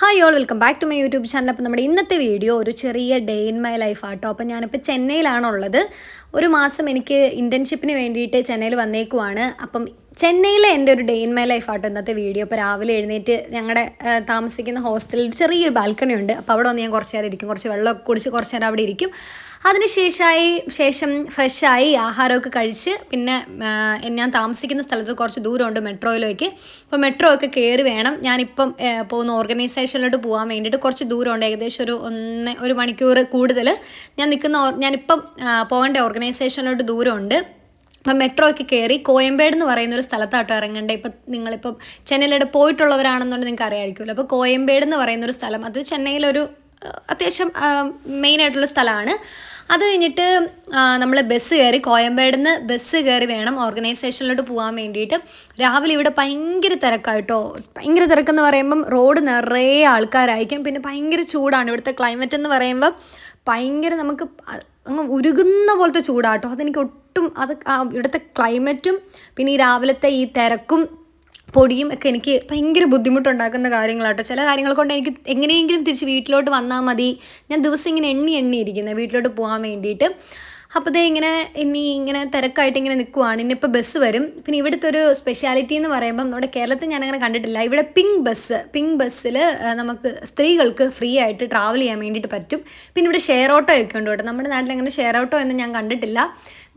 Hi all welcome back to my YouTube channel. അപ്പോൾ നമ്മുടെ ഇന്നത്തെ വീഡിയോ ഒരു ചെറിയ ഡേ ഇൻ മൈ ലൈഫ് ആട്ടോ. അപ്പോൾ ഞാനിപ്പോൾ ചെന്നൈയിലാണുള്ളത്. ഒരു മാസം എനിക്ക് ഇൻറ്റേൺഷിപ്പിന് വേണ്ടിയിട്ട് ചെന്നൈയിൽ വന്നേക്കുവാണ്. അപ്പം ചെന്നൈയിലെ എൻ്റെ ഒരു ഡേ ഇൻ മൈ ലൈഫ് ആട്ടോ ഇന്നത്തെ വീഡിയോ. അപ്പോൾ രാവിലെ എഴുന്നേറ്റ് ഞങ്ങളുടെ താമസിക്കുന്ന ഹോസ്റ്റലിൽ ചെറിയൊരു ബാൽക്കണി ഉണ്ട്. അപ്പോൾ അവിടെ വന്ന് ഞാൻ കുറച്ച് നേരം ഇരിക്കും, കുറച്ച് വെള്ളമൊക്കെ കുടിച്ച് കുറച്ച് നേരം അവിടെ ഇരിക്കും. ശേഷം ഫ്രഷായി ആഹാരമൊക്കെ കഴിച്ച് പിന്നെ ഞാൻ താമസിക്കുന്ന സ്ഥലത്ത് കുറച്ച് ദൂരമുണ്ട് മെട്രോയിലേക്ക്. അപ്പോൾ മെട്രോ ഒക്കെ കയറി വേണം ഞാനിപ്പം പോകുന്ന ഓർഗനൈസേഷനിലോട്ട് പോകാൻ വേണ്ടിയിട്ട്. കുറച്ച് ദൂരമുണ്ട്, ഏകദേശം ഒരു മണിക്കൂർ കൂടുതൽ ഞാനിപ്പം പോകേണ്ട ഓർഗനൈസേഷനിലോട്ട് ദൂരമുണ്ട്. അപ്പം മെട്രോ ഒക്കെ കയറി കോയമ്പേട് എന്ന് പറയുന്നൊരു സ്ഥലത്താട്ടോ ഇറങ്ങേണ്ടത്. ഇപ്പം നിങ്ങളിപ്പം ചെന്നൈയിലൂടെ പോയിട്ടുള്ളവരാണെന്നുണ്ടെങ്കിൽ നിങ്ങൾക്ക് അറിയാമായിരിക്കുമല്ലോ. അപ്പോൾ കോയമ്പേട് എന്ന് പറയുന്നൊരു സ്ഥലം, അത് ചെന്നൈയിലൊരു അത്യാവശ്യം മെയിനായിട്ടുള്ള സ്ഥലമാണ്. അത് കഴിഞ്ഞിട്ട് നമ്മൾ ബസ് കയറി കോയമ്പേടിൽ നിന്ന് ബസ് കയറി വേണം ഓർഗനൈസേഷനിലോട്ട് പോകാൻ വേണ്ടിയിട്ട്. രാവിലെ ഇവിടെ ഭയങ്കര തിരക്കായിട്ടോ. ഭയങ്കര തിരക്കെന്ന് പറയുമ്പം റോഡ് നിറയെ ആൾക്കാരായിരിക്കും. പിന്നെ ഭയങ്കര ചൂടാണ്. ഇവിടുത്തെ ക്ലൈമറ്റ് എന്ന് പറയുമ്പം ഭയങ്കര നമുക്ക് അങ്ങ് ഉരുകുന്ന പോലത്തെ ചൂടാട്ടോ. അതെനിക്ക് ഒട്ടും ഇവിടുത്തെ ക്ലൈമറ്റും പിന്നെ ഈ രാവിലത്തെ ഈ തിരക്കും പൊടിയും ഒക്കെ എനിക്ക് ഭയങ്കര ബുദ്ധിമുട്ടുണ്ടാക്കുന്ന കാര്യങ്ങളാട്ടോ. ചില കാര്യങ്ങൾ കൊണ്ട് എനിക്ക് എങ്ങനെയെങ്കിലും തിരിച്ച് വീട്ടിലോട്ട് വന്നാൽ മതി. ഞാൻ ദിവസം ഇങ്ങനെ എണ്ണിയിരിക്കുന്നത് വീട്ടിലോട്ട് പോകാൻ വേണ്ടിയിട്ട്. അപ്പോൾ ഇങ്ങനെ തിരക്കായിട്ട് ഇങ്ങനെ നിൽക്കുവാണ്. ഇനിയിപ്പോൾ ബസ് വരും. പിന്നെ ഇവിടുത്തെ ഒരു സ്പെഷ്യാലിറ്റി എന്ന് പറയുമ്പം നമ്മുടെ കേരളത്തിൽ ഞാനങ്ങനെ കണ്ടിട്ടില്ല. ഇവിടെ പിങ്ക് ബസ്സിൽ നമുക്ക് സ്ത്രീകൾക്ക് ഫ്രീ ആയിട്ട് ട്രാവൽ ചെയ്യാൻ വേണ്ടിയിട്ട് പറ്റും. പിന്നെ ഇവിടെ ഷെയർ ഓട്ടോ ഒക്കെ ഉണ്ട് കേട്ടോ. നമ്മുടെ നാട്ടിൽ അങ്ങനെ ഷെയർ ഓട്ടോ ഒന്നും ഞാൻ കണ്ടിട്ടില്ല.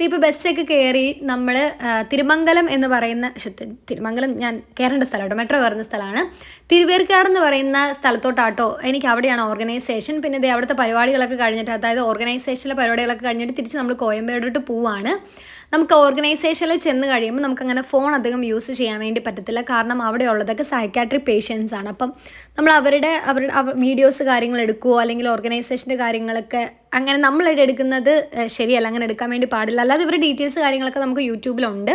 ഇപ്പോൾ ബസ്സൊക്കെ കയറി നമ്മൾ തിരുമംഗലം എന്ന് പറയുന്ന തിരുമംഗലം ഞാൻ കയറേണ്ട സ്ഥലമാട്ടോ, മെട്രോ കയറുന്ന സ്ഥലമാണ്. തിരുവേർക്കാട് എന്ന് പറയുന്ന സ്ഥലത്തോട്ടാട്ടോ എനിക്ക് അവിടെയാണ് ഓർഗനൈസേഷൻ. പിന്നെ അവിടുത്തെ പരിപാടികളൊക്കെ കഴിഞ്ഞിട്ട്, അതായത് ഓർഗനൈസേഷനിലെ പരിപാടികളൊക്കെ കഴിഞ്ഞിട്ട് തിരിച്ച് നമ്മൾ കോയമ്പേടോട്ട് പോവാണ്. നമുക്ക് ഓർഗനൈസേഷനിൽ ചെന്ന് കഴിയുമ്പോൾ നമുക്കങ്ങനെ ഫോൺ അധികം യൂസ് ചെയ്യാൻ വേണ്ടി പറ്റത്തില്ല. കാരണം അവിടെ ഉള്ളതൊക്കെ സൈക്കാട്രി പേഷ്യൻസ് ആണ്. അപ്പം നമ്മൾ അവരുടെ വീഡിയോസ് കാര്യങ്ങൾ എടുക്കുകയോ അല്ലെങ്കിൽ ഓർഗനൈസേഷൻ്റെ കാര്യങ്ങളൊക്കെ അങ്ങനെ നമ്മളായിട്ട് എടുക്കുന്നത് ശരിയല്ല. അങ്ങനെ എടുക്കാൻ വേണ്ടി പാടില്ല. അല്ലാതെ ഇവരുടെ ഡീറ്റെയിൽസ് കാര്യങ്ങളൊക്കെ നമുക്ക് യൂട്യൂബിലുണ്ട്.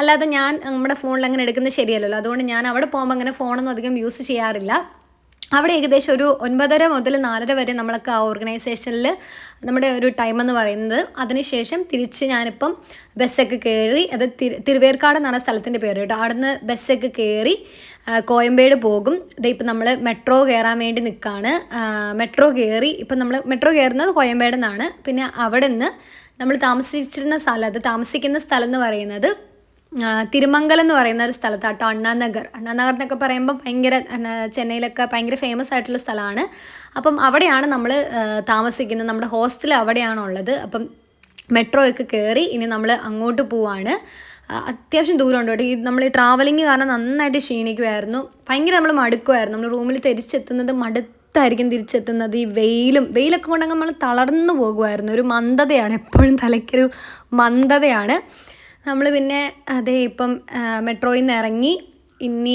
അല്ലാതെ നമ്മുടെ ഫോണിൽ അങ്ങനെ എടുക്കുന്നത് ശരിയല്ലല്ലോ. അതുകൊണ്ട് ഞാൻ അവിടെ പോകുമ്പോൾ അങ്ങനെ ഫോണൊന്നും അധികം യൂസ് ചെയ്യാറില്ല. അവിടെ ഏകദേശം ഒരു 9:30 മുതൽ 4:30 വരെ നമ്മളൊക്കെ ആ ഓർഗനൈസേഷനിൽ നമ്മുടെ ഒരു ടൈം എന്ന് പറയുന്നത്. അതിനുശേഷം തിരിച്ച് ഞാനിപ്പം ബസ്സൊക്കെ കയറി, അത് തിരുവേർക്കാട് എന്നാണ് സ്ഥലത്തിൻ്റെ പേര് കേട്ടോ. അവിടെ നിന്ന് ബസ്സൊക്കെ കയറി കോയമ്പേട് പോകും. ഇപ്പം നമ്മൾ മെട്രോ കയറാൻ വേണ്ടി നിൽക്കുകയാണ്. മെട്രോ കയറി ഇപ്പം നമ്മൾ മെട്രോ കയറുന്നത് കോയമ്പേട് നിന്നാണ്. പിന്നെ അവിടെ നിന്ന് നമ്മൾ താമസിക്കുന്ന സ്ഥലം എന്ന് പറയുന്നത് തിരുമംഗലം എന്ന് പറയുന്ന ഒരു സ്ഥലത്താട്ടോ. അണ്ണാനഗർ എന്നൊക്കെ പറയുമ്പോൾ ചെന്നൈയിലൊക്കെ ഭയങ്കര ഫേമസ് ആയിട്ടുള്ള സ്ഥലമാണ്. അപ്പം അവിടെയാണ് നമ്മൾ താമസിക്കുന്നത്. നമ്മുടെ ഹോസ്റ്റൽ അവിടെയാണുള്ളത്. അപ്പം മെട്രോ ഒക്കെ കയറി ഇനി നമ്മൾ അങ്ങോട്ട് പോവാണ്. അത്യാവശ്യം ദൂരമുണ്ട് കേട്ടോ. നമ്മൾ ഈ ട്രാവലിങ് കാരണം നന്നായിട്ട് ക്ഷീണിക്കുമായിരുന്നു. ഭയങ്കര നമ്മൾ മടുക്കുമായിരുന്നു. നമ്മൾ റൂമിൽ തിരിച്ചെത്തുന്നത് മടുത്തായിരിക്കും തിരിച്ചെത്തുന്നത്. ഈ വെയിലൊക്കെ കൊണ്ടങ്ങ് നമ്മൾ തളർന്നു പോകുമായിരുന്നു. ഒരു മന്ദതയാണ്, എപ്പോഴും തലയ്ക്കൊരു മന്ദതയാണ്. നമ്മൾ പിന്നെ ഇപ്പം മെട്രോയിൽ നിന്ന് ഇറങ്ങി ഇനി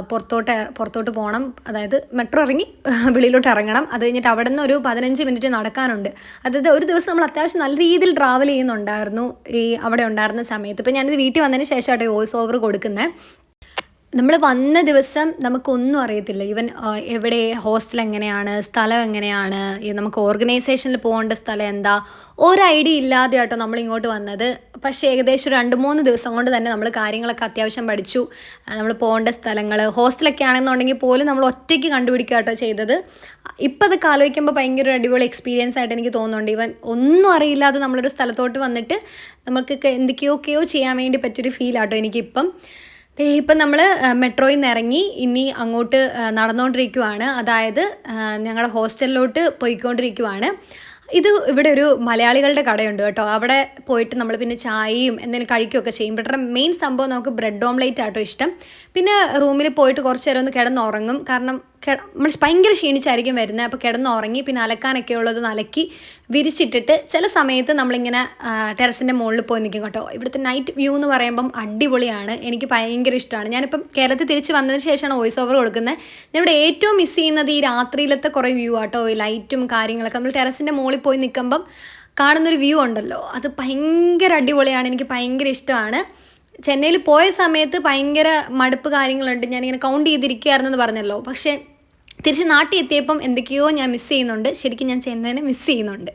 പുറത്തോട്ട് പോകണം. അതായത് മെട്രോ ഇറങ്ങി വെളിയിലോട്ട് ഇറങ്ങണം. അത് കഴിഞ്ഞിട്ട് അവിടെ നിന്ന് ഒരു 15 മിനിറ്റ് നടക്കാനുണ്ട്. അതായത് ഒരു ദിവസം നമ്മൾ അത്യാവശ്യം നല്ല രീതിയിൽ ട്രാവൽ ചെയ്യുന്നുണ്ടായിരുന്നു അവിടെ ഉണ്ടായിരുന്ന സമയത്ത്. ഇപ്പം ഞാനിത് വീട്ടിൽ വന്നതിന് ശേഷമായിട്ട് വോയിസ് ഓവർ കൊടുക്കുന്നത്. നമ്മൾ വന്ന ദിവസം നമുക്കൊന്നും അറിയത്തില്ല. ഈവൻ എവിടെ ഹോസ്റ്റൽ എങ്ങനെയാണ്, സ്ഥലം എങ്ങനെയാണ്, നമുക്ക് ഓർഗനൈസേഷനിൽ പോകേണ്ട സ്ഥലം എന്താ, ഒരു ഐഡിയ ഇല്ലാതെ ആട്ടോ നമ്മൾ ഇങ്ങോട്ട് വന്നത്. പക്ഷേ ഏകദേശം 2-3 ദിവസം കൊണ്ട് തന്നെ നമ്മൾ കാര്യങ്ങളൊക്കെ അത്യാവശ്യം പഠിച്ചു. നമ്മൾ പോകേണ്ട സ്ഥലങ്ങൾ, ഹോസ്റ്റലൊക്കെ ആണെന്നുണ്ടെങ്കിൽ പോലും നമ്മൾ ഒറ്റയ്ക്ക് കണ്ടുപിടിക്കുക കേട്ടോ ചെയ്തത്. ഇപ്പം അതൊക്കെ ആലോചിക്കുമ്പോൾ ഭയങ്കര ഒരു അടിപൊളി എക്സ്പീരിയൻസ് ആയിട്ട് എനിക്ക് തോന്നുന്നുണ്ട്. ഈവൻ ഒന്നും അറിയില്ലാതെ നമ്മളൊരു സ്ഥലത്തോട്ട് വന്നിട്ട് നമുക്കൊക്കെ എന്തൊക്കെയോ ചെയ്യാൻ വേണ്ടി പറ്റിയൊരു ഫീലാട്ടോ എനിക്കിപ്പം. ഇപ്പം നമ്മൾ മെട്രോയിൽ നിന്ന് ഇറങ്ങി ഇനി അങ്ങോട്ട് നടന്നുകൊണ്ടിരിക്കുവാണ്. അതായത് ഞങ്ങളുടെ ഹോസ്റ്റലിലോട്ട് പോയിക്കൊണ്ടിരിക്കുവാണ്. ഇവിടെ ഒരു മലയാളികളുടെ കടയുണ്ട് കേട്ടോ. അവിടെ പോയിട്ട് നമ്മൾ പിന്നെ ചായയും എന്തെങ്കിലും കഴിക്കുകയൊക്കെ ചെയ്യും. ഇവിടെ മെയിൻ സംഭവം നമുക്ക് ബ്രെഡ് ഓംലേറ്റ് ആട്ടോ ഇഷ്ടം. പിന്നെ റൂമിൽ പോയിട്ട് കുറച്ച് നേരം ഒന്ന് കിടന്നുറങ്ങും. കാരണം നമ്മൾ ഭയങ്കര ക്ഷീണിച്ചായിരിക്കും വരുന്നത്. അപ്പോൾ കിടന്നുറങ്ങി പിന്നെ അലക്കാനൊക്കെ ഉള്ളതൊന്ന് അലക്കി വിരിച്ചിട്ടിട്ട് ചില സമയത്ത് നമ്മളിങ്ങനെ ടെറസിൻ്റെ മുകളിൽ പോയി നിൽക്കും കേട്ടോ. ഇവിടുത്തെ നൈറ്റ് വ്യൂ എന്ന് പറയുമ്പം അടിപൊളിയാണ്. എനിക്ക് ഭയങ്കര ഇഷ്ടമാണ്. ഞാനിപ്പം കേരളത്തിൽ തിരിച്ച് വന്നതിന് ശേഷമാണ് വോയിസ് ഓവർ കൊടുക്കുന്നത്. ഞാനിവിടെ ഏറ്റവും മിസ് ചെയ്യുന്നത് ഈ രാത്രിയിലത്തെ കുറേ വ്യൂ ആട്ടോ. ഈ ലൈറ്റും കാര്യങ്ങളൊക്കെ നമ്മൾ ടെറസിൻ്റെ മുകളിൽ പോയി നിൽക്കുമ്പം കാണുന്നൊരു വ്യൂ ഉണ്ടല്ലോ, അത് ഭയങ്കര അടിപൊളിയാണ്. എനിക്ക് ഭയങ്കര ഇഷ്ടമാണ്. ചെന്നൈയിൽ പോയ സമയത്ത് ഭയങ്കര മടുപ്പ് കാര്യങ്ങളുണ്ട്. ഞാനിങ്ങനെ കൗണ്ട് ചെയ്തിരിക്കുകയായിരുന്നെന്ന് പറഞ്ഞല്ലോ. പക്ഷേ തിരിച്ച് നാട്ടിൽ എത്തിയപ്പം എന്തൊക്കെയോ ഞാൻ മിസ് ചെയ്യുന്നുണ്ട്. ശരിക്കും ഞാൻ ചെന്നൈനെ മിസ് ചെയ്യുന്നുണ്ട്.